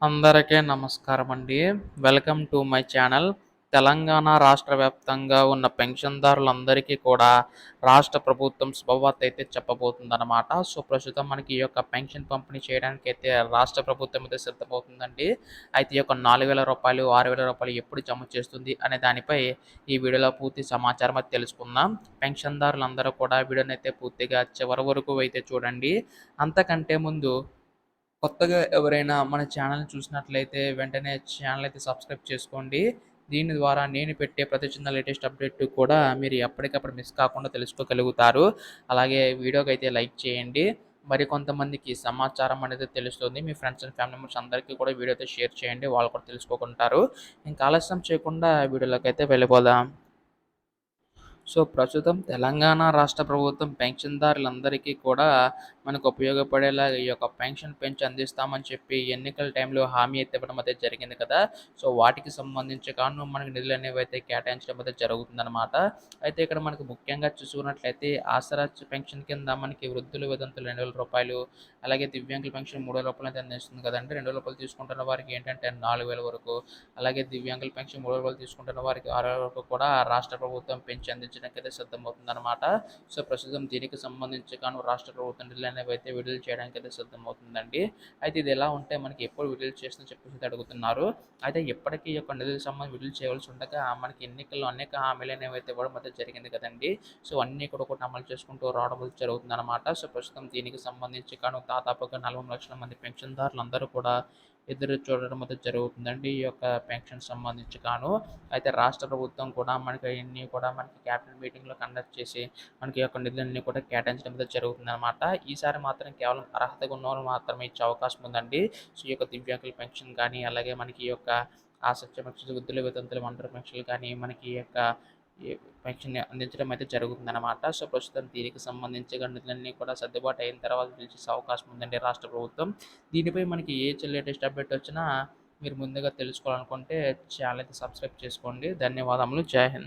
అందరికీ నమస్కారమండి. Welcome to my channel. Telangana రాష్ట్ర వ్యాప్తంగా ఉన్న పెన్షన్‌దారులందరికీ కూడా రాష్ట్ర ప్రభుత్వం శుభవార్త అయితే చెప్పబోతుందనమాట. సో, ప్రస్తుతం మనకి ఈ యొక్క పెన్షన్ పంపిణీ చేయడానికైతే రాష్ట్ర ప్రభుత్వం అయితే సిద్ధమవుతుందండి. అయితే ఈ యొక్క రూ. 4,000, రూ. 6,000 ఎప్పుడు జమ చేస్తుంది అనే దానిపై ఈ వీడియోలో పూర్తి సమాచారం అయితే తెలుసుకుందాం. పెన్షన్‌దారులందరూ కూడా వీడియోనైతే పూర్తిగా చివరి వరకు అయితే చూడండి. అంతకంటే ముందు కొత్తగా ఎవరైనా మన ఛానల్‌ని చూసినట్లయితే వెంటనే ఛానల్ అయితే సబ్స్క్రైబ్ చేసుకోండి. దీని ద్వారా నేను పెట్టే ప్రతి చిన్న లేటెస్ట్ అప్డేట్ కూడా మీరు ఎప్పటికప్పుడు మిస్ కాకుండా తెలుసుకోగలుగుతారు. అలాగే వీడియోకైతే లైక్ చేయండి. మరికొంతమందికి సమాచారం అనేది తెలుస్తుంది. మీ ఫ్రెండ్స్ అండ్ ఫ్యామిలీ మెంబర్స్ అందరికీ కూడా వీడియో అయితే షేర్ చేయండి. వాళ్ళు కూడా తెలుసుకోకుంటారు. ఇంకా ఆలస్యం చేయకుండా వీడియోలోకైతే వెళ్ళిపోదాం. సో, ప్రస్తుతం తెలంగాణ రాష్ట్ర ప్రభుత్వం పెన్షన్‌దారులందరికీ కూడా మనకు ఉపయోగపడేలాగా ఈ యొక్క పెన్షన్ పెంచి అందిస్తామని చెప్పి ఎన్నికల టైంలో హామీ అయితే ఇవ్వడం అయితే జరిగింది కదా! సో, వాటికి సంబంధించి గాను మనకు నిధులనేవైతే కేటాయించడం అయితే జరుగుతుందనమాట. అయితే ఇక్కడ మనకు ముఖ్యంగా చూసుకున్నట్లయితే ఆసరా పెన్షన్ కింద మనకి వృద్ధుల వితంతులు రూ. 2,000 అలాగే దివ్యాంగుల పెన్షన్ రూ. 3,000 అయితే అందిస్తుంది కదండీ! రూ. 2,000 తీసుకుంటున్న వారికి ఏంటంటే 4,000 వరకు, అలాగే దివ్యాంగుల పెన్షన్ రూ. 3,000 తీసుకుంటున్న వారికి 6,000 వరకు కూడా రాష్ట్ర ప్రభుత్వం పెంచి అందించడానికైతే సిద్ధమవుతుందనమాట. సో, ప్రస్తుతం దీనికి సంబంధించి గాను రాష్ట్ర ప్రభుత్వం నిధులనేవైతే విడుదల చేయడానికైతే సిద్ధమవుతుందండి. అయితే ఇది ఎలా ఉంటే మనకి ఎప్పుడు విడుదల చేస్తుందని చెప్పేసి అడుగుతున్నారు. అయితే ఇప్పటికీ ఈ యొక్క నిధులకు సంబంధించి విడుదల చేయవలసి ఉండగా మనకి ఎన్నికల్లో అనేక హామీలనేవైతే ఇవ్వడం అయితే జరిగింది కదండీ! సో, అన్నీ కూడా ఒకటి అమలు చేసుకుంటూ రావడం అయితే జరుగుతుందనమాట. సో, ప్రస్తుతం దీనికి సంబంధించి గాను దాదాపుగా 40,00,000 మంది పెన్షన్‌దారులందరూ కూడా ఎదురు చూడడం అయితే జరుగుతుందండి. ఈ యొక్క పెన్షన్ సంబంధించి గాను. అయితే రాష్ట్ర ప్రభుత్వం కూడా మనకి అయన్నీ కూడా మనకి క్యాబినెట్ మీటింగ్‌లో కండక్ట్ చేసి మనకి ఈ యొక్క నిధులన్నీ కూడా కేటాయించడం అయితే జరుగుతుందనమాట. ఈసారి మాత్రం కేవలం అర్హతగా ఉన్నవాళ్ళు మాత్రమే ఇచ్చే అవకాశం ఉందండి. సో, ఈ యొక్క దివ్యాంగుల పెన్షన్ గానీ, అలాగే మనకి ఈ యొక్క ఆసక్తి పెన్షన్, వృద్ధుల వితంతులు, ఒంటరి పెన్షన్‌లు కానీ మనకి ఈ యొక్క ఈ పెన్షన్‌ని అందించడం అయితే జరుగుతుందనమాట. సో, ప్రస్తుతం దీనికి సంబంధించి నిధులన్నీ కూడా సర్దుబాటు అయిన తర్వాత రిలీజ్ చేసే అవకాశం ఉందండి రాష్ట్ర ప్రభుత్వం. దీనిపై మనకి ఏ లేటెస్ట్ అప్డేట్ వచ్చినా మీరు ముందుగా తెలుసుకోవాలనుకుంటే ఛానల్ అయితే సబ్స్క్రైబ్ చేసుకోండి. ధన్యవాదములు. జై హింద్.